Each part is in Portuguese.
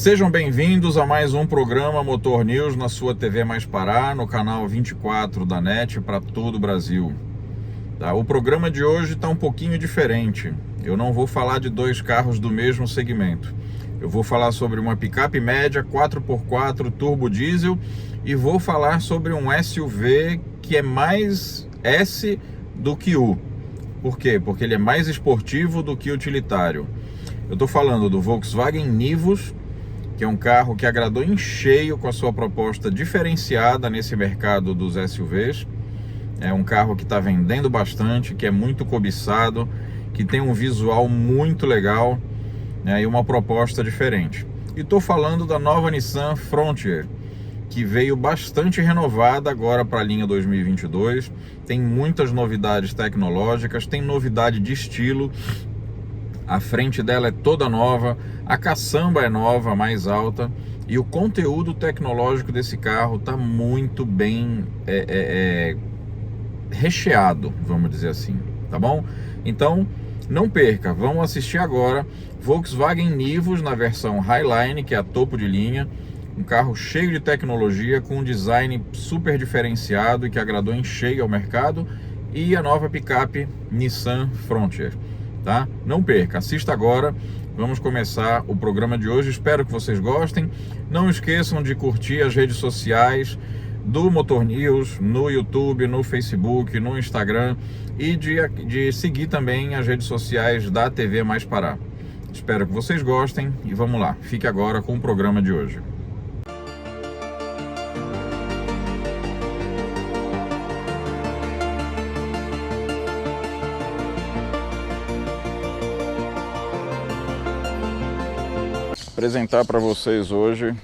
Sejam bem-vindos a mais um programa Motor News na sua TV Mais Pará, no canal 24 da NET para todo o Brasil. Tá? O programa de hoje está um pouquinho diferente. Eu não vou falar de dois carros do mesmo segmento. Eu vou falar sobre uma picape média 4x4 turbo diesel e vou falar sobre um SUV que é mais S do que U. Por quê? Porque ele é mais esportivo do que utilitário. Eu estou falando do Volkswagen Nivus, que é um carro que agradou em cheio com a sua proposta diferenciada nesse mercado dos SUVs. É um carro que está vendendo bastante, que é muito cobiçado, que tem um visual muito legal, né, e uma proposta diferente. E estou falando da nova Nissan Frontier, que veio bastante renovada agora para a linha 2022. Tem muitas novidades tecnológicas, tem novidade de estilo. A frente dela é toda nova, a caçamba é nova, mais alta, e o conteúdo tecnológico desse carro está muito bem recheado, vamos dizer assim, tá bom? Então, não perca, vamos assistir agora Volkswagen Nivus na versão Highline, que é a topo de linha, um carro cheio de tecnologia, com um design super diferenciado e que agradou em cheio ao mercado, e a nova picape Nissan Frontier. Tá? Não perca, assista agora. Vamos começar o programa de hoje. Espero que vocês gostem. Não esqueçam de curtir as redes sociais do Motor News no YouTube, no Facebook, no Instagram e de seguir também as redes sociais da TV Mais Pará. Espero que vocês gostem e vamos lá. Fique agora com o programa de hoje. Apresentar para vocês hoje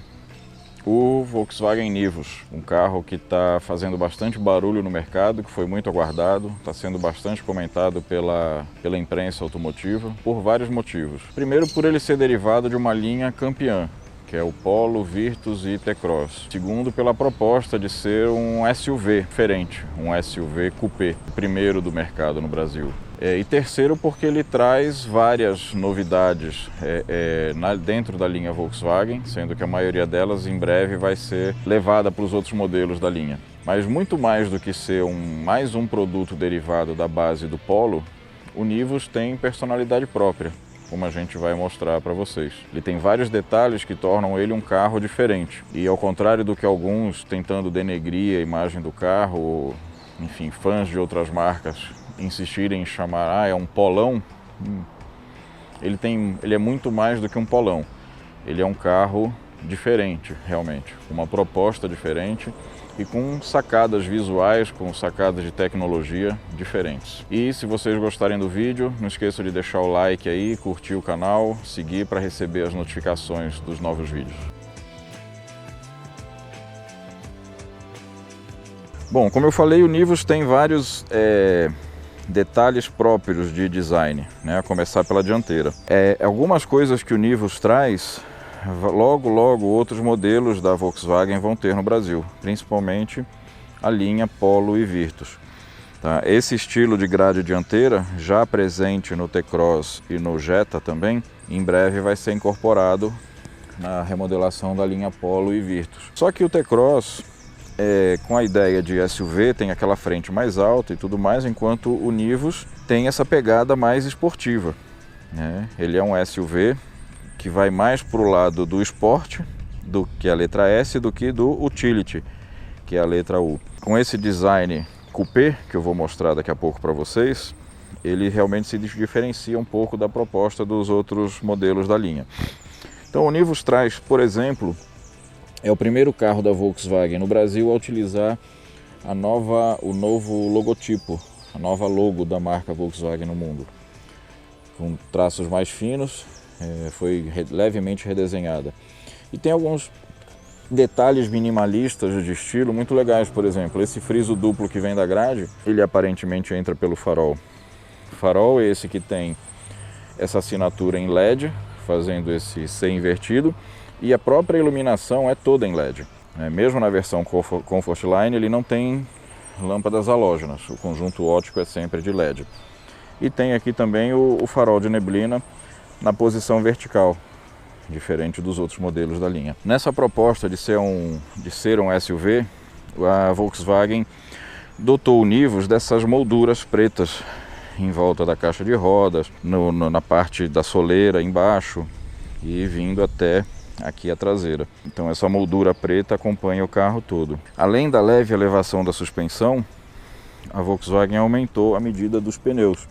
o Volkswagen Nivus, um carro que está fazendo bastante barulho no mercado, que foi muito aguardado, está sendo bastante comentado pela imprensa automotiva por vários motivos. Primeiro, por ele ser derivado de uma linha campeã, que é o Polo, Virtus e T-Cross. Segundo, pela proposta de ser um SUV diferente, um SUV coupé, primeiro do mercado no Brasil. E terceiro, porque ele traz várias novidades dentro da linha Volkswagen, sendo que a maioria delas em breve vai ser levada para os outros modelos da linha. Mas muito mais do que ser mais um produto derivado da base do Polo, o Nivus tem personalidade própria, como a gente vai mostrar para vocês. Ele tem vários detalhes que tornam ele um carro diferente. E ao contrário do que alguns tentando denegrir a imagem do carro, ou, enfim, fãs de outras marcas insistirem em chamar, é um polão, ele é muito mais do que um polão. Ele é um carro diferente, realmente, com uma proposta diferente e com sacadas visuais, com sacadas de tecnologia diferentes. E se vocês gostarem do vídeo, não esqueçam de deixar o like aí, curtir o canal, seguir para receber as notificações dos novos vídeos. Bom, como eu falei, o Nivus tem vários detalhes próprios de design, né? A começar pela dianteira. Algumas coisas que o Nivus traz, logo outros modelos da Volkswagen vão ter no Brasil, principalmente a linha Polo e Virtus. Tá? Esse estilo de grade dianteira, já presente no T-Cross e no Jetta também, em breve vai ser incorporado na remodelação da linha Polo e Virtus. Só que o T-Cross, com a ideia de SUV, tem aquela frente mais alta e tudo mais, enquanto o Nivus tem essa pegada mais esportiva, né? Ele é um SUV que vai mais para o lado do esporte, do que a letra S, do que do utility, que é a letra U. Com esse design coupé, que eu vou mostrar daqui a pouco para vocês, ele realmente se diferencia um pouco da proposta dos outros modelos da linha. Então o Nivus traz, por exemplo, é o primeiro carro da Volkswagen no Brasil a utilizar o novo logotipo, a nova logo da marca Volkswagen no mundo. Com traços mais finos, foi levemente redesenhada. E tem alguns detalhes minimalistas de estilo muito legais, por exemplo, esse friso duplo que vem da grade, ele aparentemente entra pelo farol. O farol é esse que tem essa assinatura em LED, fazendo esse C invertido, e a própria iluminação é toda em LED. Mesmo na versão Comfort Line, ele não tem lâmpadas halógenas, o conjunto óptico é sempre de LED. E tem aqui também o farol de neblina na posição vertical. diferente dos outros modelos da linha. Nessa proposta de ser um SUV, a Volkswagen dotou o Nivus dessas molduras pretas em volta da caixa de rodas, na parte da soleira embaixo e vindo até aqui a traseira. Então essa moldura preta acompanha o carro todo. Além da leve elevação da suspensão, a Volkswagen aumentou a medida dos pneus.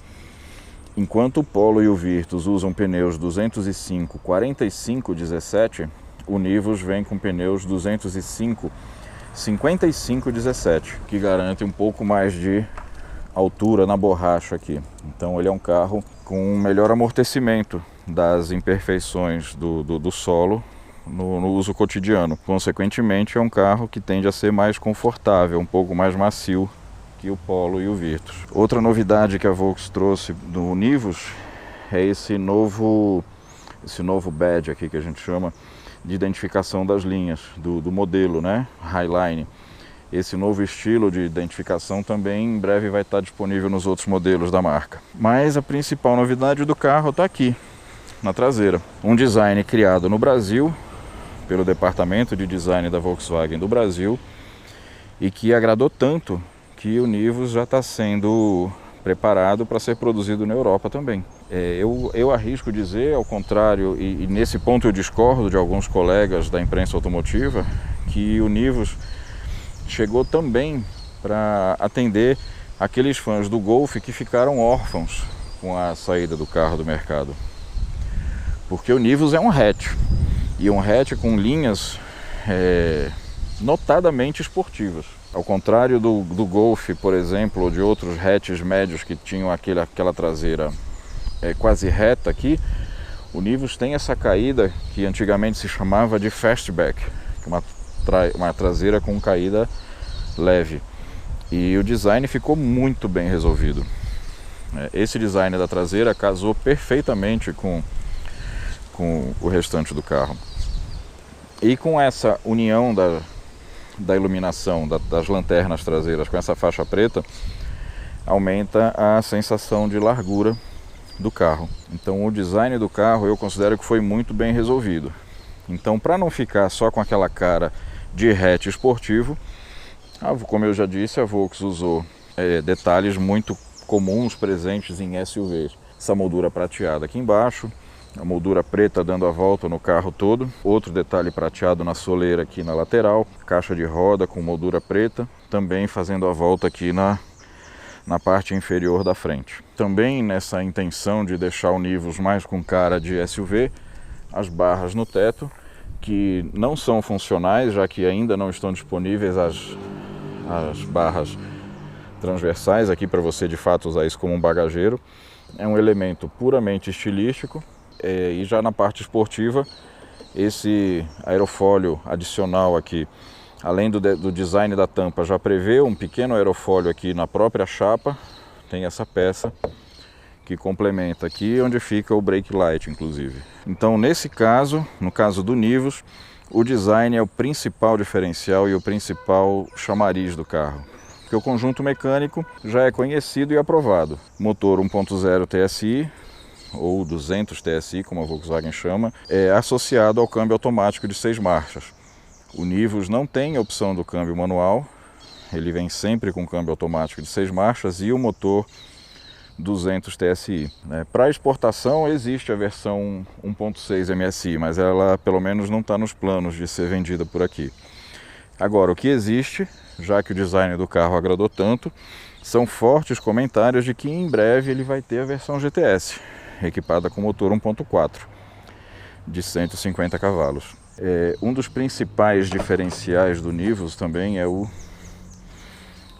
Enquanto o Polo e o Virtus usam pneus 205 45 17, o Nivus vem com pneus 205 55 17, que garante um pouco mais de altura na borracha aqui. Então ele é um carro com um melhor amortecimento das imperfeições do solo no uso cotidiano. Consequentemente, é um carro que tende a ser mais confortável, um pouco mais macio que o Polo e o Virtus. Outra novidade que a Volks trouxe do Nivus é esse novo badge aqui que a gente chama de identificação das linhas do modelo, né? Highline. Esse novo estilo de identificação também em breve vai estar disponível nos outros modelos da marca. Mas a principal novidade do carro está aqui, na traseira. Um design criado no Brasil, pelo departamento de design da Volkswagen do Brasil, e que agradou tanto que o Nivus já está sendo preparado para ser produzido na Europa também. Eu arrisco dizer, ao contrário, e nesse ponto eu discordo de alguns colegas da imprensa automotiva, que o Nivus chegou também para atender aqueles fãs do Golf que ficaram órfãos com a saída do carro do mercado. Porque o Nivus é um hatch, e um hatch com linhas notadamente esportivas. Ao contrário do Golf, por exemplo, ou de outros hatches médios que tinham aquela traseira quase reta aqui, o Nivus tem essa caída que antigamente se chamava de fastback, que é uma traseira com caída leve. E o design ficou muito bem resolvido. Esse design da traseira casou perfeitamente com o restante do carro. E com essa união da iluminação das lanternas traseiras com essa faixa preta, aumenta a sensação de largura do carro. Então o design do carro eu considero que foi muito bem resolvido. Então, para não ficar só com aquela cara de hatch esportivo, como eu já disse, a Volks usou detalhes muito comuns presentes em SUVs. Essa moldura prateada aqui embaixo, a moldura preta dando a volta no carro todo, outro detalhe prateado na soleira aqui na lateral, caixa de roda com moldura preta, também fazendo a volta aqui na parte inferior da frente. Também nessa intenção de deixar o Nivus mais com cara de SUV, as barras no teto, que não são funcionais, já que ainda não estão disponíveis as barras transversais aqui para você de fato usar isso como um bagageiro. É um elemento puramente estilístico. E já na parte esportiva, esse aerofólio adicional aqui, além do design da tampa, já prevê um pequeno aerofólio aqui na própria chapa. Tem essa peça que complementa aqui, onde fica o brake light, inclusive. Então, nesse caso, no caso do Nivus, o design é o principal diferencial e o principal chamariz do carro. Porque o conjunto mecânico já é conhecido e aprovado. Motor 1.0 TSI, ou 200 TSI, como a Volkswagen chama, é associado ao câmbio automático de 6 marchas. O Nivus não tem a opção do câmbio manual, ele vem sempre com câmbio automático de 6 marchas e o motor 200 TSI. Para exportação existe a versão 1.6 MSI, mas ela pelo menos não está nos planos de ser vendida por aqui. Agora, o que existe, já que o design do carro agradou tanto, são fortes comentários de que em breve ele vai ter a versão GTS, equipada com motor 1.4 de 150 cavalos. Um dos principais diferenciais do Nivus também é o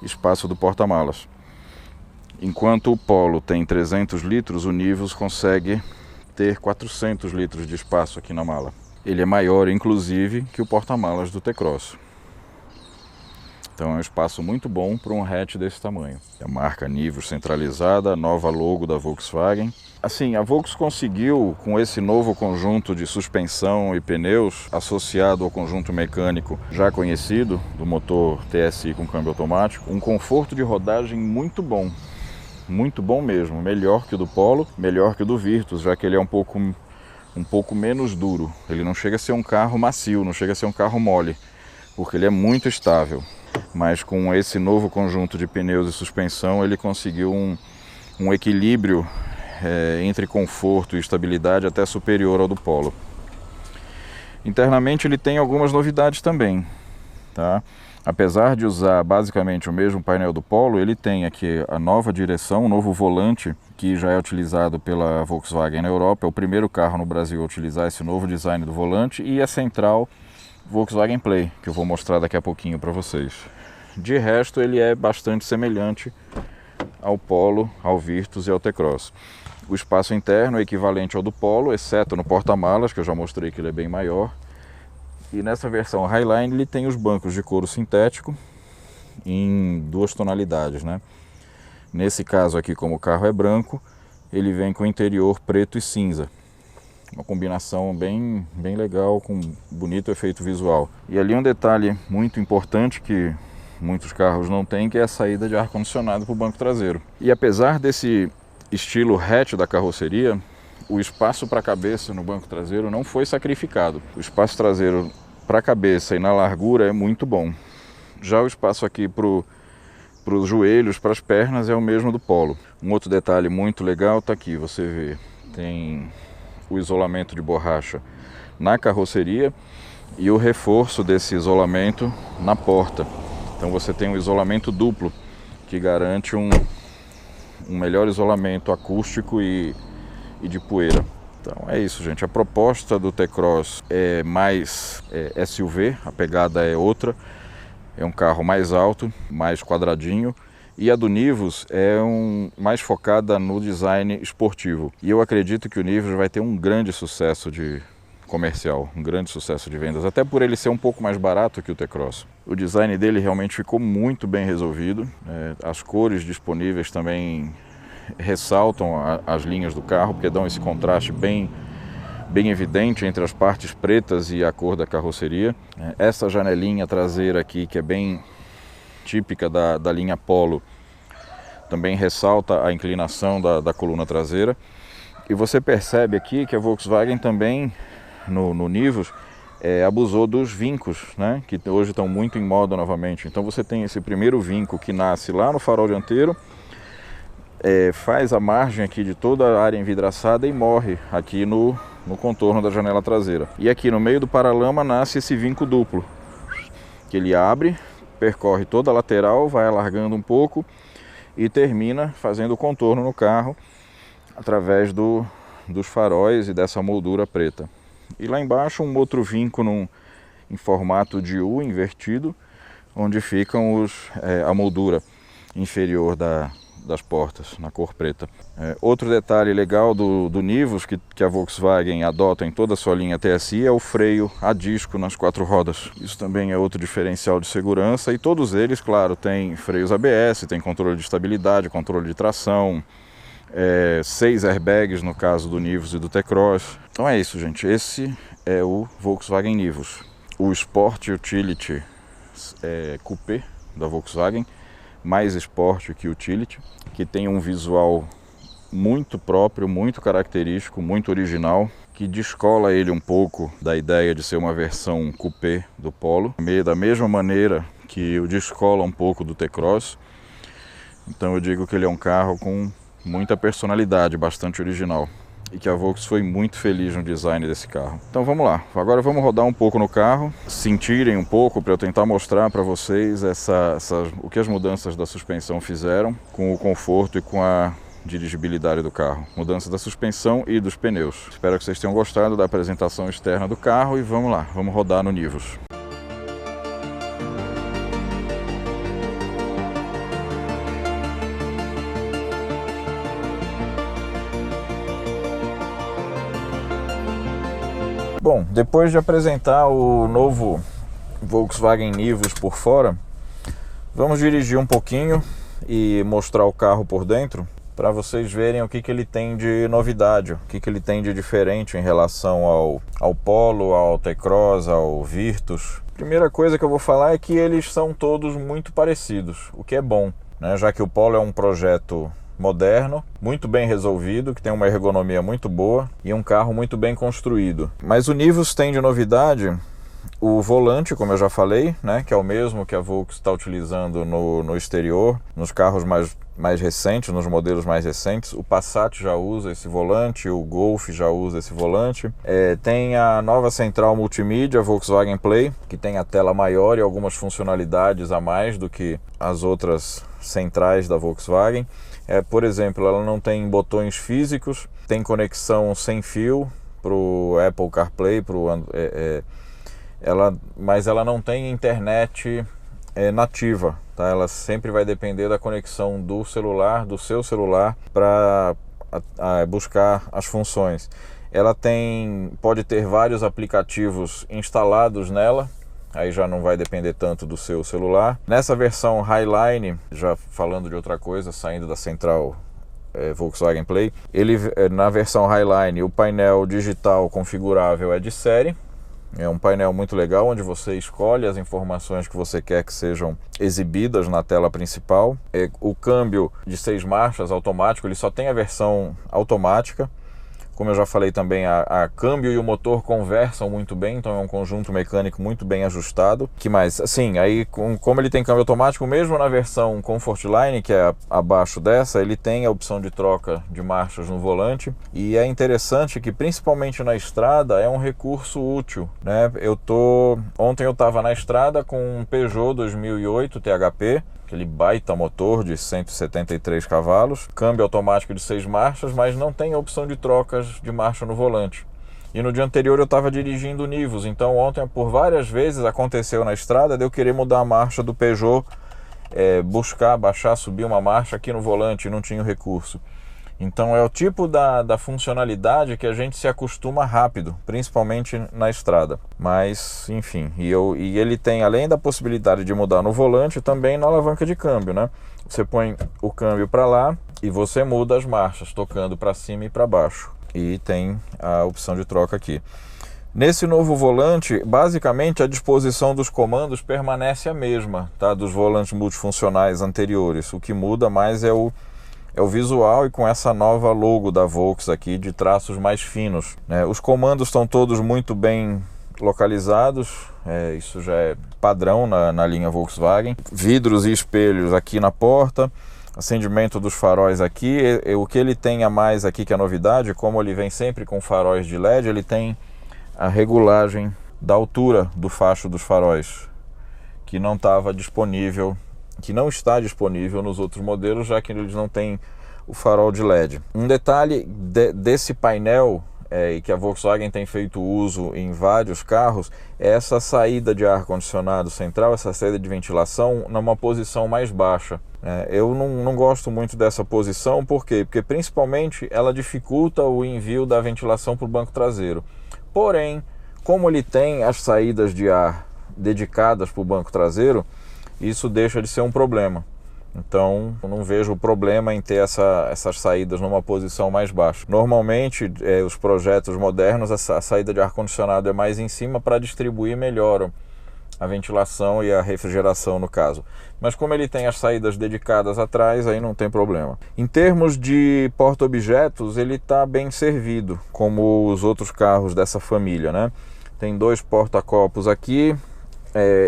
espaço do porta-malas. Enquanto o Polo tem 300 litros, o Nivus consegue ter 400 litros de espaço aqui na mala. Ele é maior, inclusive, que o porta-malas do T-Cross. Então é um espaço muito bom para um hatch desse tamanho. A marca Nivus centralizada, a nova logo da Volkswagen. Assim, a Volks conseguiu, com esse novo conjunto de suspensão e pneus, associado ao conjunto mecânico já conhecido, do motor TSI com câmbio automático, um conforto de rodagem muito bom mesmo, melhor que o do Polo, melhor que o do Virtus, já que ele é um um pouco menos duro. Ele não chega a ser um carro macio, não chega a ser um carro mole, porque ele é muito estável. Mas com esse novo conjunto de pneus e suspensão, ele conseguiu um equilíbrio entre conforto e estabilidade até superior ao do Polo. Internamente ele tem algumas novidades também, tá? Apesar de usar basicamente o mesmo painel do Polo, ele tem aqui a nova direção, o novo volante, que já é utilizado pela Volkswagen na Europa. É o primeiro carro no Brasil a utilizar esse novo design do volante, e a central Volkswagen Play, que eu vou mostrar daqui a pouquinho para vocês. De resto, ele é bastante semelhante ao Polo, ao Virtus e ao T-Cross. O espaço interno é equivalente ao do Polo, exceto no porta-malas, que eu já mostrei que ele é bem maior. E nessa versão Highline ele tem os bancos de couro sintético em duas tonalidades, né? Nesse caso aqui, como o carro é branco, ele vem com o interior preto e cinza. Uma combinação bem legal, com um bonito efeito visual. E ali um detalhe muito importante que muitos carros não têm, que é a saída de ar-condicionado para o banco traseiro. E apesar desse estilo hatch da carroceria, o espaço para a cabeça no banco traseiro não foi sacrificado. O espaço traseiro para a cabeça e na largura é muito bom. Já o espaço aqui para os joelhos, para as pernas, é o mesmo do Polo. Um outro detalhe muito legal está aqui, você vê, tem o isolamento de borracha na carroceria e o reforço desse isolamento na porta. Então você tem um isolamento duplo, que garante um melhor isolamento acústico e de poeira. Então é isso, gente. A proposta do T-Cross é mais SUV, a pegada é outra. É um carro mais alto, mais quadradinho. E a do Nivus é mais focada no design esportivo. E eu acredito que o Nivus vai ter um grande sucesso comercial, um grande sucesso de vendas, até por ele ser um pouco mais barato que o T-Cross. O design dele realmente ficou muito bem resolvido. As cores disponíveis também ressaltam as linhas do carro, porque dão esse contraste bem evidente entre as partes pretas e a cor da carroceria. Essa janelinha traseira aqui, que é bem típica da linha Polo, também ressalta a inclinação da coluna traseira. E você percebe aqui que a Volkswagen também, no Nivus, abusou dos vincos, né, que hoje estão muito em moda novamente. Então você tem esse primeiro vinco que nasce lá no farol dianteiro, faz a margem aqui de toda a área envidraçada e morre aqui no contorno da janela traseira. E aqui no meio do paralama nasce esse vinco duplo, que ele abre, percorre toda a lateral, vai alargando um pouco e termina fazendo o contorno no carro através dos faróis e dessa moldura preta. E lá embaixo um outro vinco em formato de U invertido, onde ficam a moldura inferior das portas, na cor preta. Outro detalhe legal do Nivus, que a Volkswagen adota em toda a sua linha TSI, é o freio a disco nas 4 rodas. Isso também é outro diferencial de segurança, e todos eles, claro, têm freios ABS, tem controle de estabilidade, controle de tração, 6 airbags no caso do Nivus e do T-Cross. Então é isso, gente. Esse é o Volkswagen Nivus. O Sport Utility Coupé da Volkswagen, mais Sport que Utility, que tem um visual muito próprio, muito característico, muito original, que descola ele um pouco da ideia de ser uma versão coupé do Polo, da mesma maneira que o descola um pouco do T-Cross. Então eu digo que ele é um carro com muita personalidade, bastante original, e que a Volks foi muito feliz no design desse carro. Então vamos lá, agora vamos rodar um pouco no carro, sentirem um pouco para eu tentar mostrar para vocês o que as mudanças da suspensão fizeram com o conforto e com a dirigibilidade do carro. Mudança da suspensão e dos pneus. Espero que vocês tenham gostado da apresentação externa do carro e vamos lá, vamos rodar no Nivus. Bom, depois de apresentar o novo Volkswagen Nivus por fora, vamos dirigir um pouquinho e mostrar o carro por dentro para vocês verem o que ele tem de novidade, o que ele tem de diferente em relação ao Polo, ao T-Cross, ao Virtus. Primeira coisa que eu vou falar é que eles são todos muito parecidos, o que é bom, né? Já que o Polo é um projeto moderno, muito bem resolvido, que tem uma ergonomia muito boa e um carro muito bem construído. Mas o Nivus tem de novidade o volante, como eu já falei, né, que é o mesmo que a Volks está utilizando no exterior, nos carros mais recentes, nos modelos mais recentes. O Passat já usa esse volante, o Golf já usa esse volante. Tem a nova central multimídia Volkswagen Play, que tem a tela maior e algumas funcionalidades a mais do que as outras centrais da Volkswagen. Por exemplo, ela não tem botões físicos, tem conexão sem fio para o Apple CarPlay, mas ela não tem internet nativa, tá? Ela sempre vai depender da conexão do seu celular, para buscar as funções. Ela pode ter vários aplicativos instalados nela, aí já não vai depender tanto do seu celular. Nessa versão Highline, já falando de outra coisa, saindo da central Volkswagen Play, na versão Highline, o painel digital configurável é de série. É um painel muito legal, onde você escolhe as informações que você quer que sejam exibidas na tela principal. O câmbio de 6 marchas automático, ele só tem a versão automática. Como eu já falei também, a câmbio e o motor conversam muito bem, então é um conjunto mecânico muito bem ajustado. Que mais? Assim, aí como ele tem câmbio automático, mesmo na versão Comfortline, que é abaixo dessa, ele tem a opção de troca de marchas no volante. E é interessante que, principalmente na estrada, é um recurso útil, né? Ontem eu estava na estrada com um Peugeot 2008 THP, aquele baita motor de 173 cavalos, câmbio automático de 6 marchas, mas não tem a opção de trocas de marcha no volante. E no dia anterior eu estava dirigindo o Nivus, então ontem por várias vezes aconteceu na estrada de eu querer mudar a marcha do Peugeot, baixar, subir uma marcha aqui no volante, e não tinha o recurso. Então é o tipo da funcionalidade que a gente se acostuma rápido, principalmente na estrada. Mas, enfim, e ele tem, além da possibilidade de mudar no volante, também na alavanca de câmbio, né? Você põe o câmbio para lá e você muda as marchas, tocando para cima e para baixo. E tem a opção de troca aqui. Nesse novo volante, basicamente a disposição dos comandos permanece a mesma, tá? Dos volantes multifuncionais anteriores. O que muda mais é o visual, e com essa nova logo da Volks aqui de traços mais finos, né? Os comandos estão todos muito bem localizados, isso já é padrão na linha Volkswagen. Vidros e espelhos aqui na porta, acendimento dos faróis aqui. O que ele tem a mais aqui, que é a novidade, como ele vem sempre com faróis de LED, ele tem a regulagem da altura do facho dos faróis, que não estava disponível, que não está disponível nos outros modelos, já que eles não têm o farol de LED. Um detalhe desse painel, e que a Volkswagen tem feito uso em vários carros, é essa saída de ar-condicionado central, essa saída de ventilação numa posição mais baixa. Eu não gosto muito dessa posição. Por quê? Porque principalmente ela dificulta o envio da ventilação para o banco traseiro. Porém, como ele tem as saídas de ar dedicadas para o banco traseiro, isso deixa de ser um problema. Então, eu não vejo problema em ter essas saídas numa posição mais baixa. Normalmente, os projetos modernos, a saída de ar-condicionado é mais em cima para distribuir melhor a ventilação e a refrigeração, no caso. Mas como ele tem as saídas dedicadas atrás, aí não tem problema. Em termos de porta-objetos, ele está bem servido, como os outros carros dessa família, né? Tem 2 porta-copos aqui,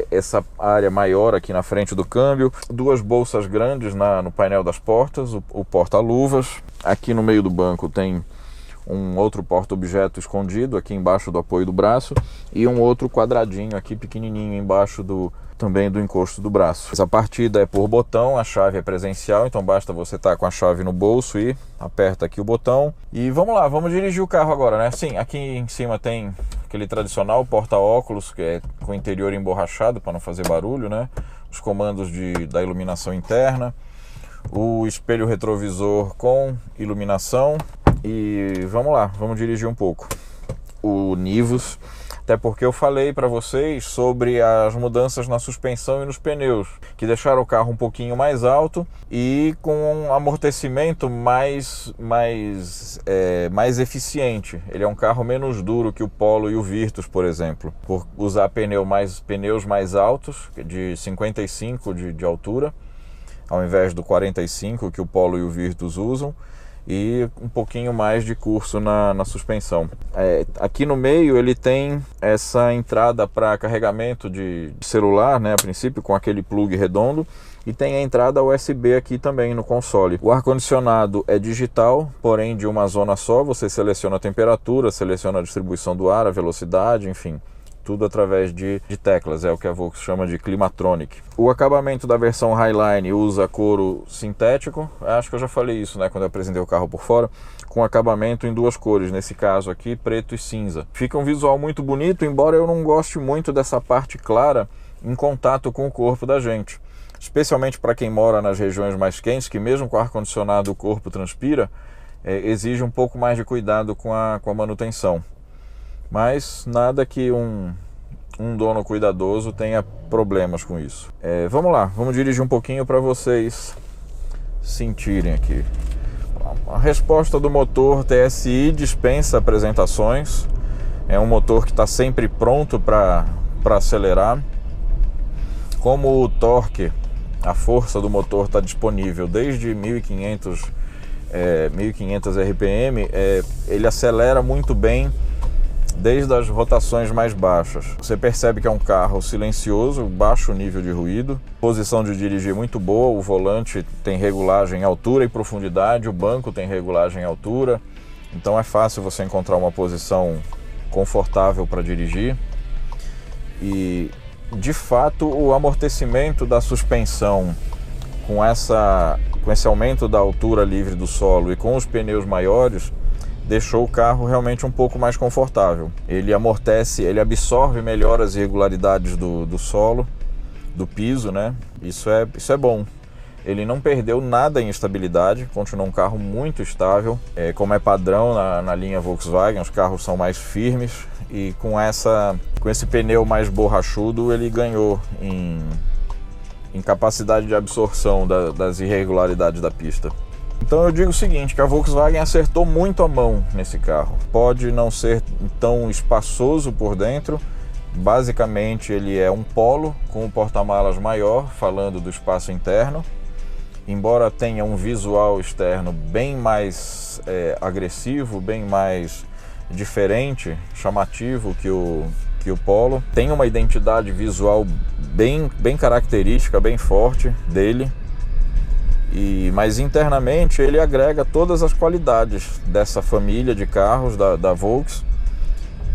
essa área maior aqui na frente do câmbio, 2 bolsas grandes no painel das portas, o porta-luvas. Aqui no meio do banco tem um outro porta-objeto escondido aqui embaixo do apoio do braço, e um outro quadradinho aqui pequenininho embaixo também do encosto do braço. Essa partida é por botão, a chave é presencial, então basta você estar com a chave no bolso e aperta aqui o botão. E vamos lá, vamos dirigir o carro agora, né? Sim, aqui em cima tem aquele tradicional porta-óculos, que é com o interior emborrachado para não fazer barulho, né? Os comandos da iluminação interna, o espelho retrovisor com iluminação. E vamos lá, vamos dirigir um pouco o Nivus, até porque eu falei para vocês sobre as mudanças na suspensão e nos pneus, que deixaram o carro um pouquinho mais alto e com um amortecimento mais eficiente. Ele é um carro menos duro que o Polo e o Virtus, por exemplo, por usar pneus mais altos, de 55 de altura. ao invés do 45 que o Polo e o Virtus usam, e um pouquinho mais de curso na suspensão. Aqui no meio ele tem essa entrada para carregamento de celular, né, a princípio com aquele plug redondo, e tem a entrada USB aqui também no console. O ar-condicionado é digital, porém de uma zona só. Você seleciona a temperatura, seleciona a distribuição do ar, a velocidade, enfim, tudo através de teclas, é o que a Volks chama de Climatronic. O acabamento da versão Highline usa couro sintético, acho que eu já falei isso, né, quando eu apresentei o carro por fora, com acabamento em duas cores, nesse caso aqui, preto e cinza. Fica um visual muito bonito, embora eu não goste muito dessa parte clara em contato com o corpo da gente. Especialmente para quem mora nas regiões mais quentes, que mesmo com ar-condicionado o corpo transpira, exige um pouco mais de cuidado com a manutenção. Mas nada que um dono cuidadoso tenha problemas com isso. Vamos lá, vamos dirigir um pouquinho para vocês sentirem aqui. A resposta do motor TSI dispensa apresentações. É um motor que está sempre pronto para acelerar. Como o torque, a força do motor está disponível desde 1500 RPM, ele acelera muito bem desde as rotações mais baixas. Você percebe que é um carro silencioso, baixo nível de ruído, posição de dirigir muito boa, o volante tem regulagem em altura e profundidade, o banco tem regulagem em altura, então é fácil você encontrar uma posição confortável para dirigir. E de fato o amortecimento da suspensão com esse aumento da altura livre do solo e com os pneus maiores deixou o carro realmente um pouco mais confortável. Ele amortece, ele absorve melhor as irregularidades do solo, do piso, né? Isso é bom. Ele não perdeu nada em estabilidade, continuou um carro muito estável, como é padrão na linha Volkswagen, os carros são mais firmes, e com esse pneu mais borrachudo ele ganhou em capacidade de absorção das irregularidades da pista. Então eu digo o seguinte, que a Volkswagen acertou muito a mão nesse carro. Pode não ser tão espaçoso por dentro, basicamente ele é um Polo com um porta-malas maior, falando do espaço interno. Embora tenha um visual externo bem mais agressivo, bem mais diferente, chamativo que o Polo, tem uma identidade visual bem característica, bem forte dele, mas internamente ele agrega todas as qualidades dessa família de carros da Volks,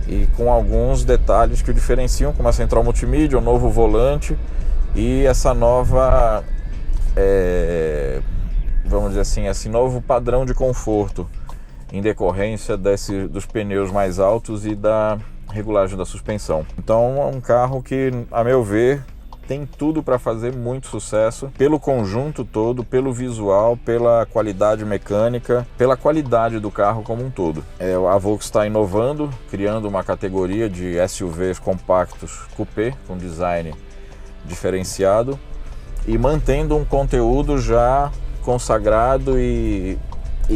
e com alguns detalhes que o diferenciam, como a central multimídia, o novo volante e essa nova, vamos dizer assim, esse novo padrão de conforto em decorrência dos pneus mais altos e da regulagem da suspensão. Então é um carro que, a meu ver, tem tudo para fazer muito sucesso, pelo conjunto todo, pelo visual, pela qualidade mecânica, pela qualidade do carro como um todo. A Volks está inovando, criando uma categoria de SUVs compactos coupé, com design diferenciado, e mantendo um conteúdo já consagrado e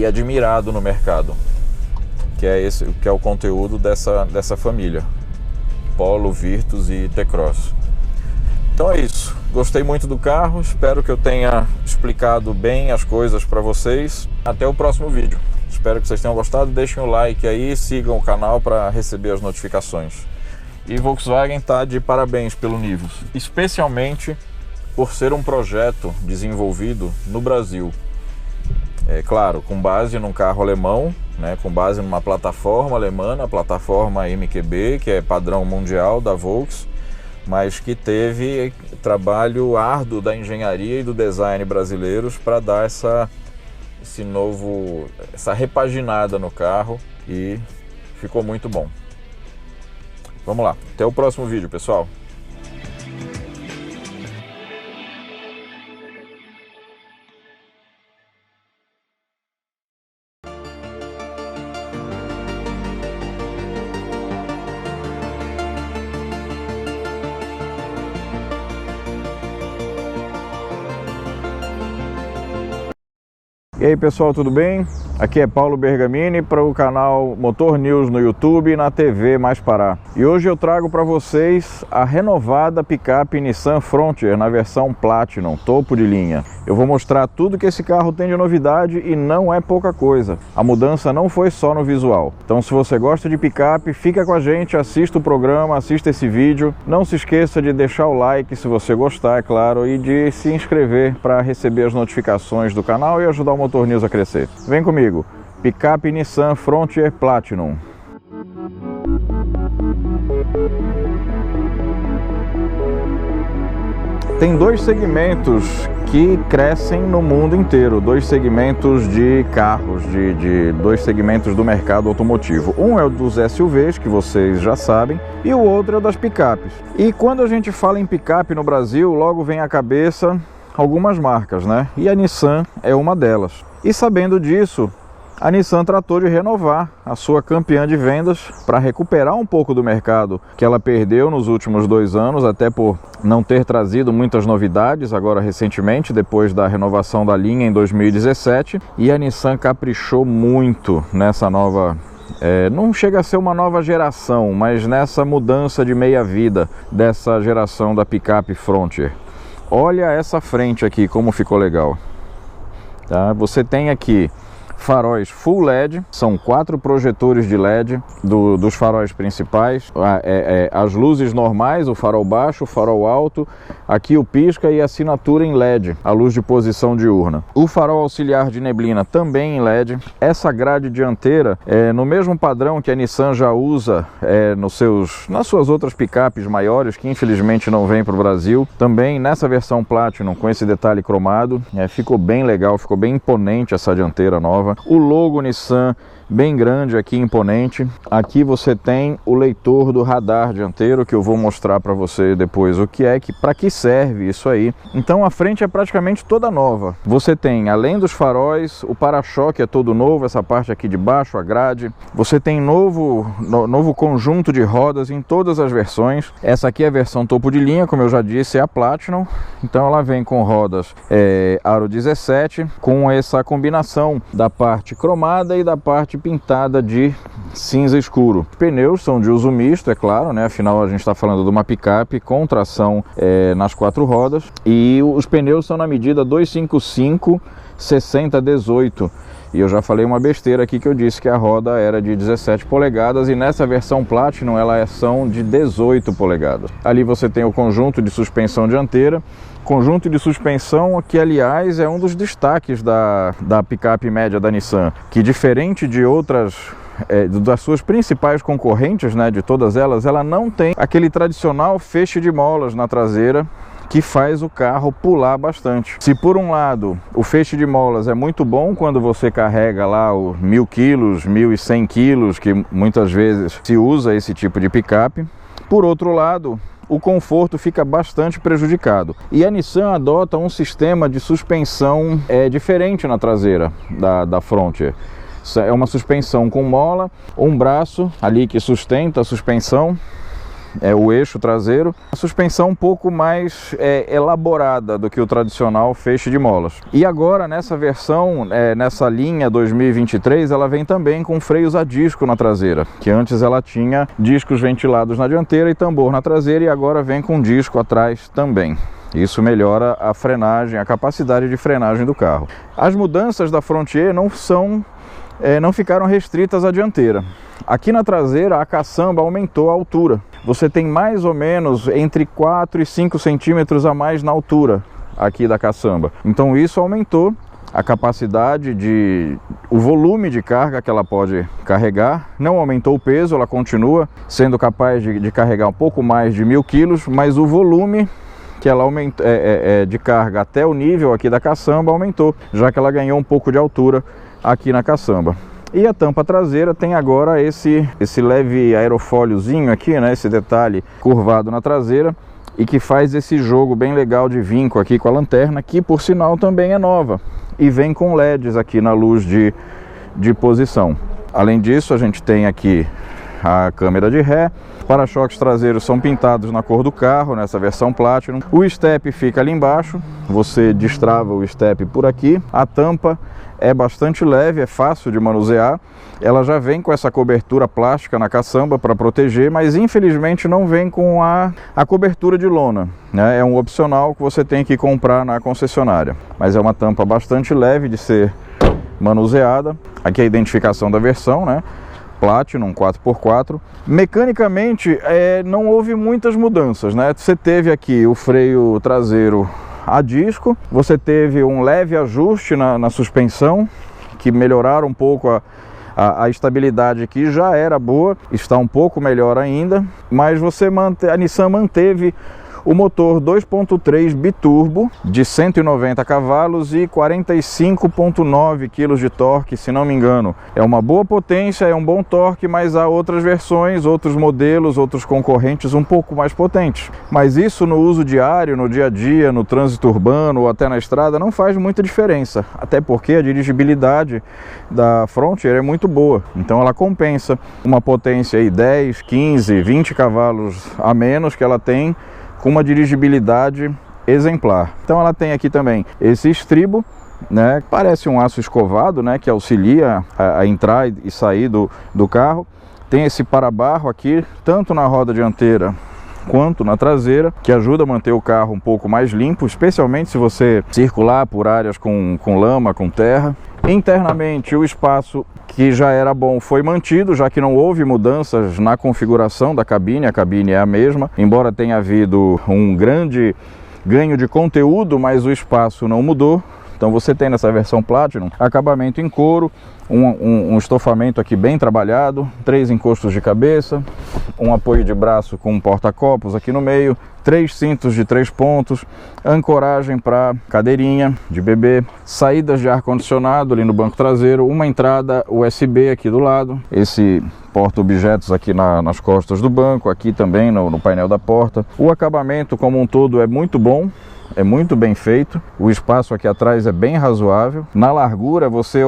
admirado no mercado, que é o conteúdo dessa família, Polo, Virtus e T-Cross. Então é isso, gostei muito do carro, espero que eu tenha explicado bem as coisas para vocês. Até o próximo vídeo, espero que vocês tenham gostado, deixem o like aí, sigam o canal para receber as notificações. E Volkswagen está de parabéns pelo Nivus, especialmente por ser um projeto desenvolvido no Brasil. Claro, com base num carro alemão, né, com base numa plataforma alemã, a plataforma MQB, que é padrão mundial da Volks, mas que teve trabalho árduo da engenharia e do design brasileiros para dar essa repaginada no carro, e ficou muito bom. Vamos lá, até o próximo vídeo, pessoal. E aí pessoal, tudo bem? Aqui é Paulo Bergamini para o canal Motor News no YouTube e na TV Mais Pará. E hoje eu trago para vocês a renovada picape Nissan Frontier na versão Platinum, topo de linha. Eu vou mostrar tudo que esse carro tem de novidade e não é pouca coisa. A mudança não foi só no visual. Então, se você gosta de picape, fica com a gente, assista o programa, assista esse vídeo. Não se esqueça de deixar o like se você gostar, é claro, e de se inscrever para receber as notificações do canal e ajudar o Motor News a crescer. Vem comigo. Picape Nissan Frontier Platinum. Tem dois segmentos que crescem no mundo inteiro, dois segmentos de carros, dois segmentos do mercado automotivo. Um é o dos SUVs, que vocês já sabem, e o outro é o das picapes. E quando a gente fala em picape no Brasil, logo vem à cabeça algumas marcas, né? E a Nissan é uma delas. E sabendo disso, a Nissan tratou de renovar a sua campeã de vendas para recuperar um pouco do mercado que ela perdeu nos últimos 2 anos, até por não ter trazido muitas novidades agora recentemente, depois da renovação da linha em 2017. E a Nissan caprichou muito nessa nova... não chega a ser uma nova geração, mas nessa mudança de meia-vida dessa geração da picape Frontier. Olha essa frente aqui, como ficou legal. Tá? Você tem aqui faróis full LED, são 4 projetores de LED dos faróis principais, as luzes normais, o farol baixo, o farol alto, aqui o pisca e a assinatura em LED, a luz de posição diurna. O farol auxiliar de neblina também em LED. Essa grade dianteira no mesmo padrão que a Nissan já usa nas suas outras picapes maiores, que infelizmente não vem para o Brasil, também nessa versão Platinum com esse detalhe cromado. Ficou bem legal, ficou bem imponente essa dianteira nova. O logo Nissan bem grande aqui, imponente. Aqui você tem o leitor do radar dianteiro, que eu vou mostrar para você depois o que é, para que serve isso aí. Então a frente é praticamente toda nova. Você tem, além dos faróis, o para-choque é todo novo, essa parte aqui de baixo, a grade. Você tem novo conjunto de rodas em todas as versões. Essa aqui é a versão topo de linha, como eu já disse, é a Platinum. Então ela vem com rodas aro 17, com essa combinação da parte cromada e da parte pintada de cinza escuro. Os pneus são de uso misto, é claro, né? Afinal a gente está falando de uma picape com tração nas 4 rodas, e os pneus são na medida 255 60/18. E eu já falei uma besteira aqui, que eu disse que a roda era de 17 polegadas e nessa versão Platinum elas são de 18 polegadas. Ali você tem o conjunto de suspensão dianteira, conjunto de suspensão que, aliás, é um dos destaques da picape média da Nissan, que diferente de outras, das suas principais concorrentes, né, de todas elas, ela não tem aquele tradicional feixe de molas na traseira, que faz o carro pular bastante. Se por um lado o feixe de molas é muito bom quando você carrega lá os 1000 quilos, 1100 quilos, que muitas vezes se usa esse tipo de picape, por outro lado o conforto fica bastante prejudicado. E a Nissan adota um sistema de suspensão diferente na traseira da Frontier. É uma suspensão com mola, um braço ali que sustenta a suspensão, o eixo traseiro, a suspensão um pouco mais elaborada do que o tradicional feixe de molas. E agora nessa versão, nessa linha 2023, ela vem também com freios a disco na traseira, que antes ela tinha discos ventilados na dianteira e tambor na traseira, e agora vem com disco atrás também. Isso melhora a frenagem, a capacidade de frenagem do carro. As mudanças da Frontier não ficaram restritas à dianteira. Aqui na traseira a caçamba aumentou a altura. Você tem mais ou menos entre 4 e 5 centímetros a mais na altura aqui da caçamba. Então isso aumentou a capacidade o volume de carga que ela pode carregar. Não aumentou o peso, ela continua sendo capaz de carregar um pouco mais de 1000 quilos, mas o volume que ela aumenta, de carga até o nível aqui da caçamba aumentou, já que ela ganhou um pouco de altura aqui na caçamba. E a tampa traseira tem agora esse leve aerofóliozinho aqui, né? Esse detalhe curvado na traseira, e que faz esse jogo bem legal de vinco aqui com a lanterna, que por sinal também é nova e vem com LEDs aqui na luz de posição. Além disso, a gente tem aqui a câmera de ré. Para-choques traseiros são pintados na cor do carro, nessa versão Platinum. O step fica ali embaixo, você destrava o step por aqui. A tampa é bastante leve, é fácil de manusear. Ela já vem com essa cobertura plástica na caçamba para proteger, mas infelizmente não vem com a cobertura de lona, né? É um opcional que você tem que comprar na concessionária. Mas é uma tampa bastante leve de ser manuseada. Aqui é a identificação da versão, né? Platinum 4x4. Mecanicamente não houve muitas mudanças, né? Você teve aqui o freio traseiro a disco, você teve um leve ajuste na suspensão, que melhoraram um pouco a estabilidade, que já era boa, está um pouco melhor ainda, mas a Nissan manteve o motor 2.3 biturbo de 190 cavalos e 45,9 kg de torque, se não me engano. É uma boa potência, é um bom torque, mas há outras versões, outros modelos, outros concorrentes um pouco mais potentes. Mas isso no uso diário, no dia a dia, no trânsito urbano ou até na estrada não faz muita diferença, até porque a dirigibilidade da Frontier é muito boa, então ela compensa uma potência aí 10, 15, 20 cavalos a menos que ela tem, com uma dirigibilidade exemplar. Então ela tem aqui também esse estribo, né? Parece um aço escovado, né? Que auxilia a entrar e sair do carro. Tem esse para-barro aqui, tanto na roda dianteira quanto na traseira, que ajuda a manter o carro um pouco mais limpo, especialmente se você circular por áreas com lama, com terra. Internamente, o espaço que já era bom foi mantido, já que não houve mudanças na configuração da cabine. A cabine é a mesma, embora tenha havido um grande ganho de conteúdo, mas o espaço não mudou. Então você tem nessa versão Platinum acabamento em couro, um estofamento aqui bem trabalhado, 3 encostos de cabeça, um apoio de braço com um porta-copos aqui no meio, 3 cintos de 3 pontos, ancoragem para cadeirinha de bebê, saídas de ar-condicionado ali no banco traseiro, uma entrada USB aqui do lado, esse porta-objetos aqui nas costas do banco, aqui também no painel da porta. O acabamento como um todo é muito bom, é muito bem feito, o espaço aqui atrás é bem razoável. Na largura você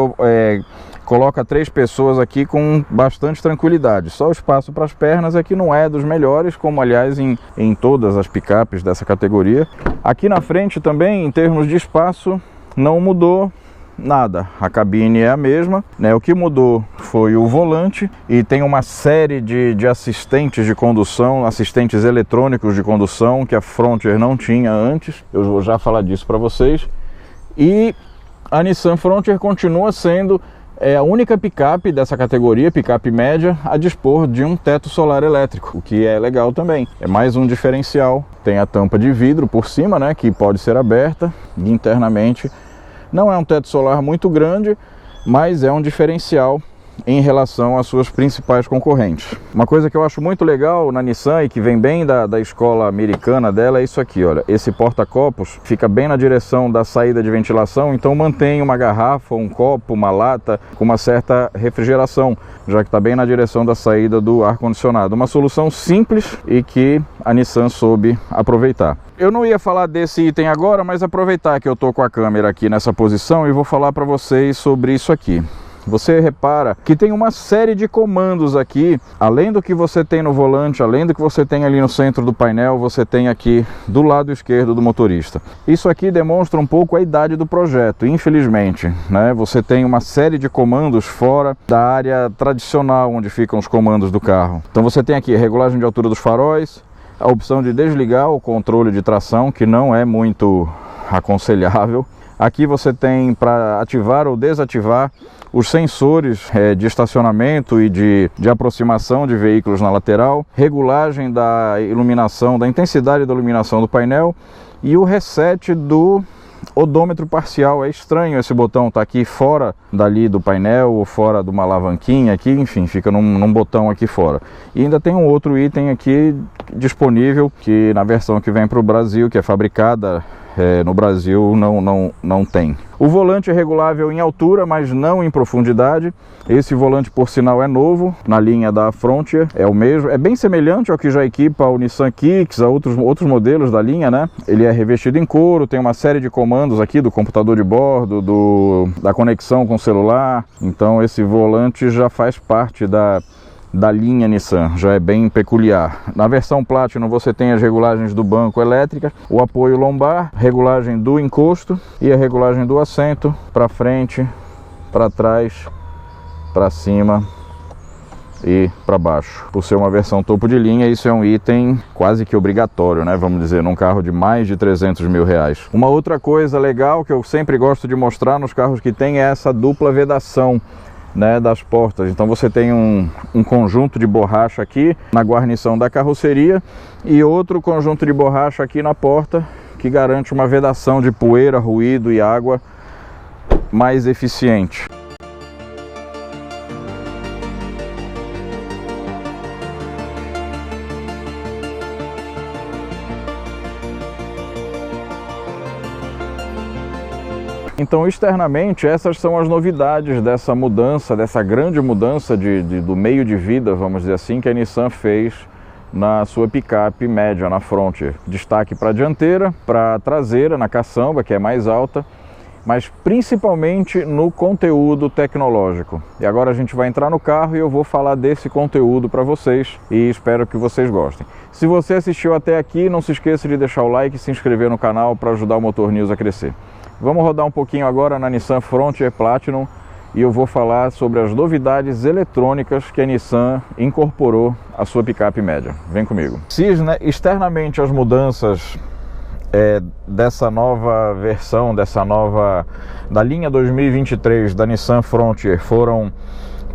coloca 3 pessoas aqui com bastante tranquilidade. Só o espaço para as pernas aqui não é dos melhores, como aliás em todas as picapes dessa categoria. Aqui na frente também, em termos de espaço, não mudou nada, a cabine é a mesma, né? O que mudou foi o volante, e tem uma série de assistentes de condução, assistentes eletrônicos de condução que a Frontier não tinha antes. Eu vou já falar disso para vocês. E a Nissan Frontier continua sendo a única picape dessa categoria, picape média, a dispor de um teto solar elétrico, o que é legal também. É mais um diferencial. Tem a tampa de vidro por cima, né, que pode ser aberta, e internamente não é um teto solar muito grande, mas é um diferencial em relação às suas principais concorrentes. Uma coisa que eu acho muito legal na Nissan e que vem bem da escola americana dela é isso aqui, olha. Esse porta-copos fica bem na direção da saída de ventilação, então mantém uma garrafa, um copo, uma lata com uma certa refrigeração, já que está bem na direção da saída do ar-condicionado. Uma solução simples e que a Nissan soube aproveitar. Eu não ia falar desse item agora, mas aproveitar que eu estou com a câmera aqui nessa posição e vou falar para vocês sobre isso aqui. Você repara que tem uma série de comandos aqui, além do que você tem no volante, além do que você tem ali no centro do painel, você tem aqui do lado esquerdo do motorista. Isso aqui demonstra um pouco a idade do projeto, infelizmente, né? Você tem uma série de comandos fora da área tradicional onde ficam os comandos do carro. Então você tem aqui a regulagem de altura dos faróis, a opção de desligar o controle de tração, que não é muito aconselhável. Aqui você tem para ativar ou desativar os sensores de estacionamento e de aproximação de veículos na lateral, regulagem da iluminação, da intensidade da iluminação do painel e o reset do odômetro parcial. É estranho esse botão estar aqui fora dali do painel ou fora de uma alavanquinha aqui, enfim, fica num botão aqui fora. E ainda tem um outro item aqui disponível que na versão que vem para o Brasil, que é fabricada no Brasil, não tem. O volante é regulável em altura, mas não em profundidade. Esse volante, por sinal, é novo na linha da Frontier, é o mesmo, é bem semelhante ao que já equipa o Nissan Kicks, a outros modelos da linha, né? Ele é revestido em couro, tem uma série de comandos aqui do computador de bordo, da conexão com o celular. Então esse volante já faz parte da linha Nissan, já é bem peculiar. Na versão Platinum você tem as regulagens do banco elétricas, o apoio lombar, regulagem do encosto e a regulagem do assento para frente, para trás, para cima e para baixo. Por ser uma versão topo de linha, isso é um item quase que obrigatório, né? Vamos dizer, num carro de mais de 300 mil reais. Uma outra coisa legal que eu sempre gosto de mostrar nos carros que tem é essa dupla vedação, né, das portas. Então você tem um conjunto de borracha aqui na guarnição da carroceria e outro conjunto de borracha aqui na porta que garante uma vedação de poeira, ruído e água mais eficiente. Então, externamente, essas são as novidades dessa mudança, dessa grande mudança do meio de vida, vamos dizer assim, que a Nissan fez na sua picape média, na Frontier. Destaque para a dianteira, para a traseira, na caçamba, que é mais alta, mas principalmente no conteúdo tecnológico. E agora a gente vai entrar no carro e eu vou falar desse conteúdo para vocês e espero que vocês gostem. Se você assistiu até aqui, não se esqueça de deixar o like e se inscrever no canal para ajudar o Motor News a crescer. Vamos rodar um pouquinho agora na Nissan Frontier Platinum e eu vou falar sobre as novidades eletrônicas que a Nissan incorporou à sua picape média. Vem comigo. Se externamente as mudanças dessa nova versão, da linha 2023 da Nissan Frontier foram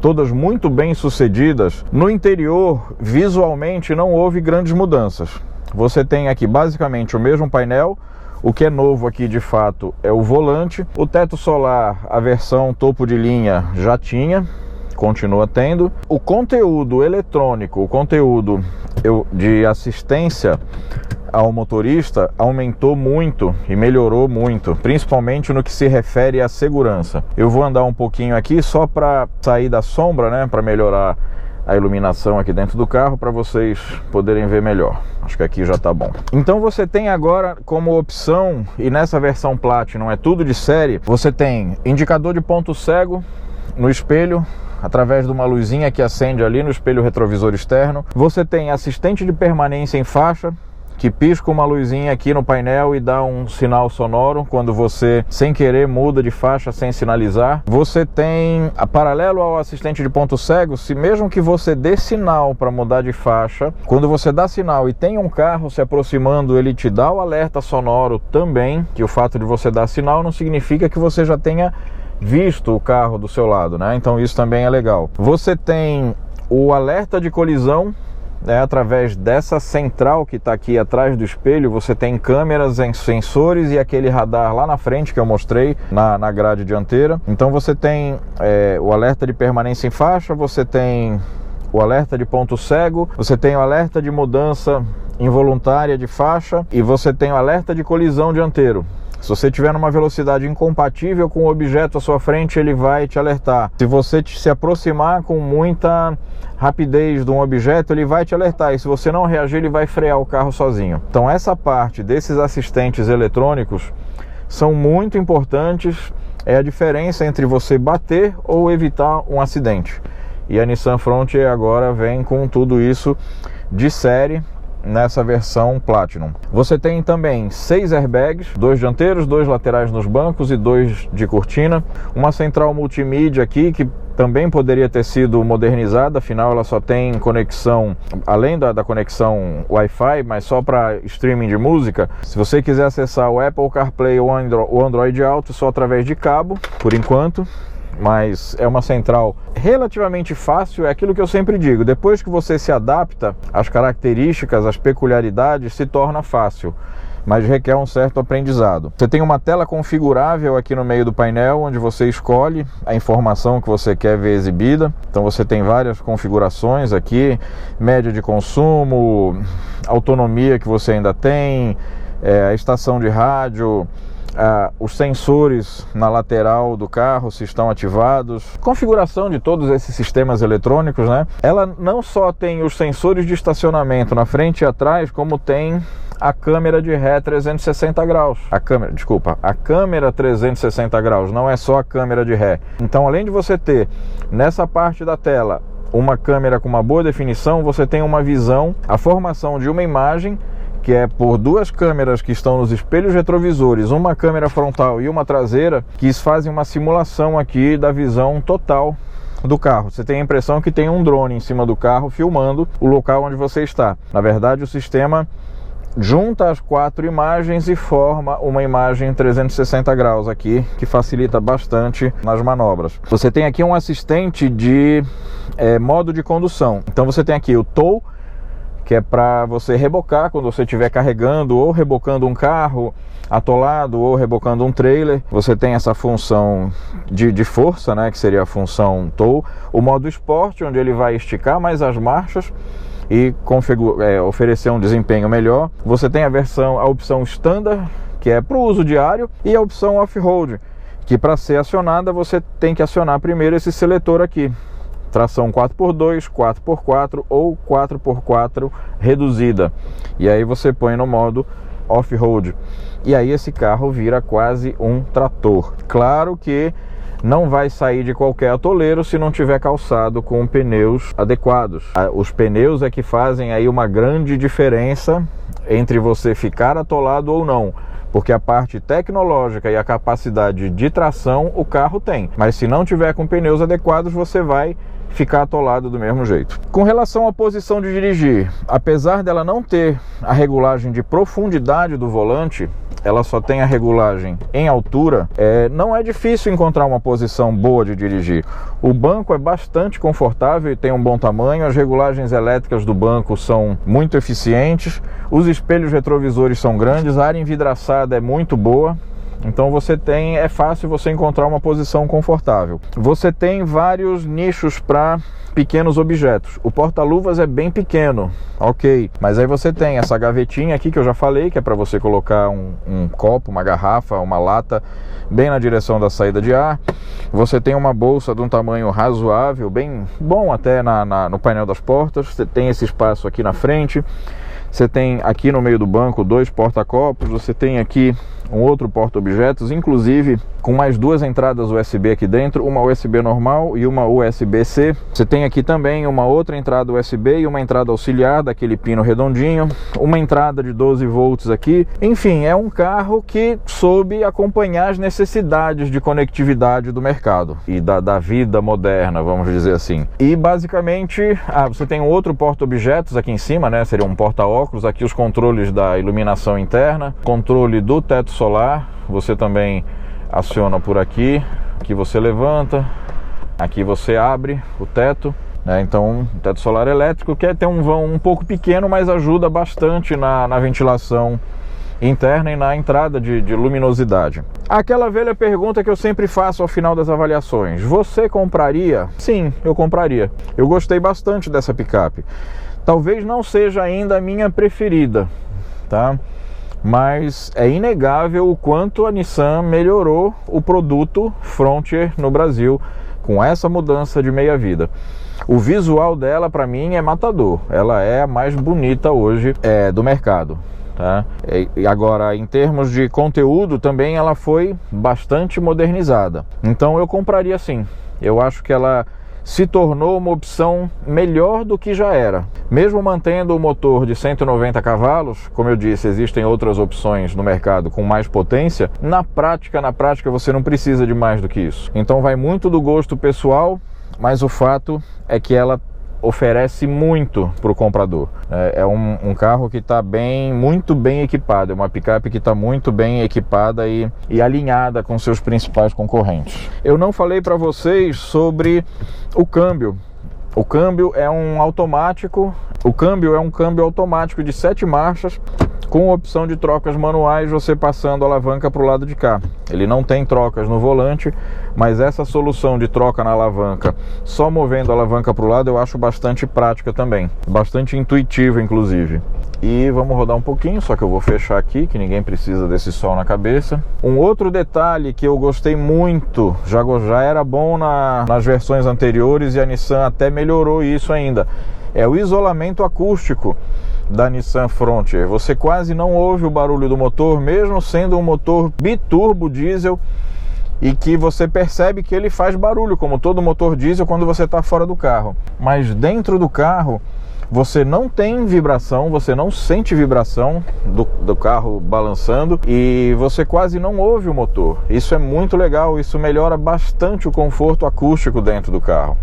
todas muito bem sucedidas, no interior, visualmente, não houve grandes mudanças. Você tem aqui basicamente o mesmo painel. O que é novo aqui de fato é o volante. O teto solar, a versão topo de linha já tinha, continua tendo. O conteúdo eletrônico, o conteúdo de assistência ao motorista aumentou muito e melhorou muito, principalmente no que se refere à segurança. Eu vou andar um pouquinho aqui só para sair da sombra, né, para melhorar a iluminação aqui dentro do carro para vocês poderem ver melhor. Acho que aqui já está bom. Então você tem agora como opção, e nessa versão Platinum é tudo de série, você tem indicador de ponto cego no espelho, através de uma luzinha que acende ali no espelho retrovisor externo. Você tem assistente de permanência em faixa, que pisca uma luzinha aqui no painel e dá um sinal sonoro quando você, sem querer, muda de faixa sem sinalizar. Você tem, paralelo ao assistente de ponto cego, se mesmo que você dê sinal para mudar de faixa, quando você dá sinal e tem um carro se aproximando, ele te dá o alerta sonoro também, que o fato de você dar sinal não significa que você já tenha visto o carro do seu lado, né? Então isso também é legal. Você tem o alerta de colisão, através dessa central que está aqui atrás do espelho. Você tem câmeras, sensores e aquele radar lá na frente que eu mostrei na grade dianteira. Então você tem o alerta de permanência em faixa, você tem o alerta de ponto cego, você tem o alerta de mudança involuntária de faixa e você tem o alerta de colisão dianteiro. Se você estiver numa velocidade incompatível com o objeto à sua frente, ele vai te alertar. Se você se aproximar com muita rapidez de um objeto, ele vai te alertar. E se você não reagir, ele vai frear o carro sozinho. Então essa parte desses assistentes eletrônicos são muito importantes. É a diferença entre você bater ou evitar um acidente. E a Nissan Frontier agora vem com tudo isso de série nessa versão Platinum. Você tem também 6 airbags, 2 dianteiros, 2 laterais nos bancos e 2 de cortina. Uma central multimídia aqui que também poderia ter sido modernizada, afinal ela só tem conexão, além da conexão Wi-Fi, mas só para streaming de música. Se você quiser acessar o Apple CarPlay ou o Android Auto, só através de cabo, por enquanto. Mas é uma central relativamente fácil, é aquilo que eu sempre digo, depois que você se adapta às características, às peculiaridades, se torna fácil, mas requer um certo aprendizado. Você tem uma tela configurável aqui no meio do painel, onde você escolhe a informação que você quer ver exibida. Então você tem várias configurações aqui, média de consumo, autonomia que você ainda tem, a estação de rádio, os sensores na lateral do carro, se estão ativados, configuração de todos esses sistemas eletrônicos, né? Ela não só tem os sensores de estacionamento na frente e atrás, como tem a câmera de ré 360 graus. A câmera 360 graus, não é só a câmera de ré. Então, além de você ter nessa parte da tela uma câmera com uma boa definição, você tem uma visão, a formação de uma imagem que é por duas câmeras que estão nos espelhos retrovisores, uma câmera frontal e uma traseira, que fazem uma simulação aqui da visão total do carro. Você tem a impressão que tem um drone em cima do carro filmando o local onde você está. Na verdade, o sistema junta as 4 imagens e forma uma imagem 360 graus aqui, que facilita bastante nas manobras. Você tem aqui um assistente de modo de condução. Então você tem aqui o tow, que é para você rebocar quando você estiver carregando ou rebocando um carro atolado ou rebocando um trailer. Você tem essa função de força, né, que seria a função tow. O modo esporte, onde ele vai esticar mais as marchas e oferecer um desempenho melhor. Você tem a opção standard, que é para o uso diário, e a opção off-road, que para ser acionada você tem que acionar primeiro esse seletor aqui. Tração 4x2, 4x4 ou 4x4 reduzida. E aí você põe no modo off-road. E aí esse carro vira quase um trator. Claro que não vai sair de qualquer atoleiro se não tiver calçado com pneus adequados. Os pneus é que fazem aí uma grande diferença entre você ficar atolado ou não. Porque a parte tecnológica e a capacidade de tração o carro tem. Mas se não tiver com pneus adequados, você vai ficar atolado do mesmo jeito. Com relação à posição de dirigir, apesar dela não ter a regulagem de profundidade do volante, ela só tem a regulagem em altura, não é difícil encontrar uma posição boa de dirigir. O banco é bastante confortável e tem um bom tamanho, as regulagens elétricas do banco são muito eficientes, os espelhos retrovisores são grandes, a área envidraçada é muito boa. Então é fácil você encontrar uma posição confortável. Você tem vários nichos para pequenos objetos. O porta-luvas é bem pequeno, ok. Mas aí você tem essa gavetinha aqui que eu já falei, que é para você colocar um copo, uma garrafa, uma lata, bem na direção da saída de ar. Você tem uma bolsa de um tamanho razoável, bem bom até no painel das portas. Você tem esse espaço aqui na frente. Você tem aqui no meio do banco 2 porta-copos. Você tem aqui um outro porta-objetos, inclusive com mais 2 entradas USB aqui dentro, uma USB normal e uma USB-C. Você tem aqui também uma outra entrada USB e uma entrada auxiliar daquele pino redondinho, uma entrada de 12 volts aqui. Enfim, é um carro que soube acompanhar as necessidades de conectividade do mercado e da vida moderna, vamos dizer assim. E basicamente, você tem um outro porta-objetos aqui em cima, né? Seria um porta-óculos, aqui os controles da iluminação interna, controle do teto solar, você também aciona por aqui, aqui você levanta, aqui você abre o teto, né? Então, teto solar elétrico, que tem um vão um pouco pequeno, mas ajuda bastante na ventilação interna e na entrada de luminosidade. Aquela velha pergunta que eu sempre faço ao final das avaliações: você compraria? Sim, eu compraria. Eu gostei bastante dessa picape. Talvez não seja ainda a minha preferida, tá? Mas é inegável o quanto a Nissan melhorou o produto Frontier no Brasil com essa mudança de meia-vida. O visual dela, para mim, é matador. Ela é a mais bonita hoje do mercado, tá? E agora, em termos de conteúdo, também ela foi bastante modernizada. Então eu compraria sim. Eu acho que ela se tornou uma opção melhor do que já era. Mesmo mantendo o motor de 190 cavalos, como eu disse, existem outras opções no mercado com mais potência, na prática você não precisa de mais do que isso. Então vai muito do gosto pessoal, mas o fato é que ela oferece muito para o comprador. É um carro que está muito bem equipado, é uma picape que está muito bem equipada e alinhada com seus principais concorrentes. Eu não falei para vocês sobre o câmbio. O câmbio é um automático. O câmbio é um câmbio automático de 7 marchas, com opção de trocas manuais, você passando a alavanca para o lado de cá. Ele não tem trocas no volante, mas essa solução de troca na alavanca, só movendo a alavanca para o lado, eu acho bastante prática também. Bastante intuitiva, inclusive. E vamos rodar um pouquinho, só que eu vou fechar aqui, que ninguém precisa desse sol na cabeça. Um outro detalhe que eu gostei muito, já era bom nas versões anteriores e a Nissan até melhorou isso ainda, é o isolamento acústico da Nissan Frontier. Você quase não ouve o barulho do motor, mesmo sendo um motor biturbo diesel e que você percebe que ele faz barulho, como todo motor diesel quando você está fora do carro. Mas dentro do carro você não tem vibração, você não sente vibração do carro balançando e você quase não ouve o motor. Isso é muito legal, isso melhora bastante o conforto acústico dentro do carro.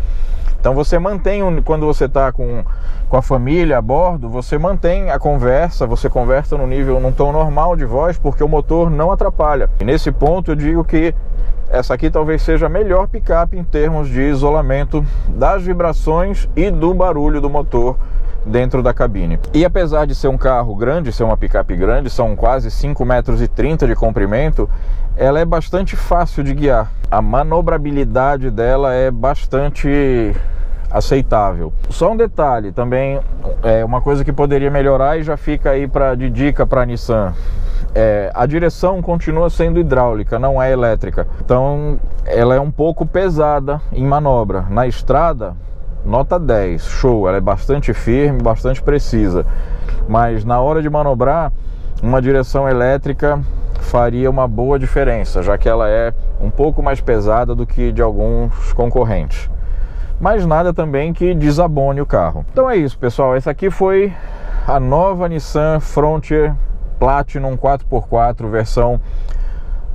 Então você mantém, quando você está com a família a bordo, você mantém a conversa, você conversa num tom normal de voz, porque o motor não atrapalha. E nesse ponto eu digo que essa aqui talvez seja a melhor picape em termos de isolamento das vibrações e do barulho do motor dentro da cabine. E apesar de ser um carro grande, ser uma picape grande, são quase 5,30 metros de comprimento, ela é bastante fácil de guiar. A manobrabilidade dela é bastante aceitável. Só um detalhe também, uma coisa que poderia melhorar e já fica aí de dica para a Nissan. A direção continua sendo hidráulica, não é elétrica. Então ela é um pouco pesada em manobra. Na estrada, nota 10, show, ela é bastante firme, bastante precisa. Mas na hora de manobrar, uma direção elétrica faria uma boa diferença, já que ela é um pouco mais pesada do que de alguns concorrentes. Mas nada também que desabone o carro. Então é isso, pessoal. Essa aqui foi a nova Nissan Frontier Platinum 4x4, versão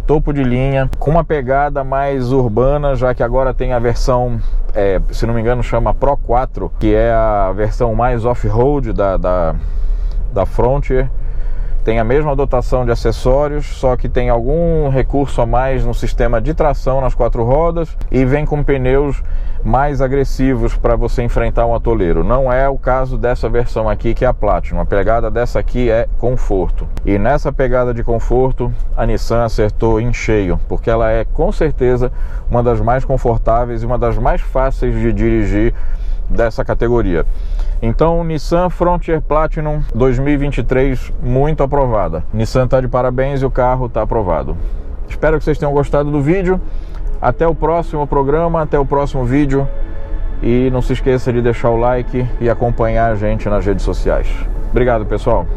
topo de linha, com uma pegada mais urbana, já que agora tem a versão, se não me engano, chama Pro 4, que é a versão mais off-road da Frontier. Tem a mesma dotação de acessórios, só que tem algum recurso a mais no sistema de tração nas 4 rodas e vem com pneus mais agressivos para você enfrentar um atoleiro. Não é o caso dessa versão aqui, que é a Platinum. A pegada dessa aqui é conforto. E nessa pegada de conforto, a Nissan acertou em cheio, porque ela é com certeza uma das mais confortáveis e uma das mais fáceis de dirigir dessa categoria. Então, Nissan Frontier Platinum 2023, muito aprovada. Nissan está de parabéns e o carro está aprovado. Espero que vocês tenham gostado do vídeo. Até o próximo programa, até o próximo vídeo. E não se esqueça de deixar o like e acompanhar a gente nas redes sociais. Obrigado, pessoal.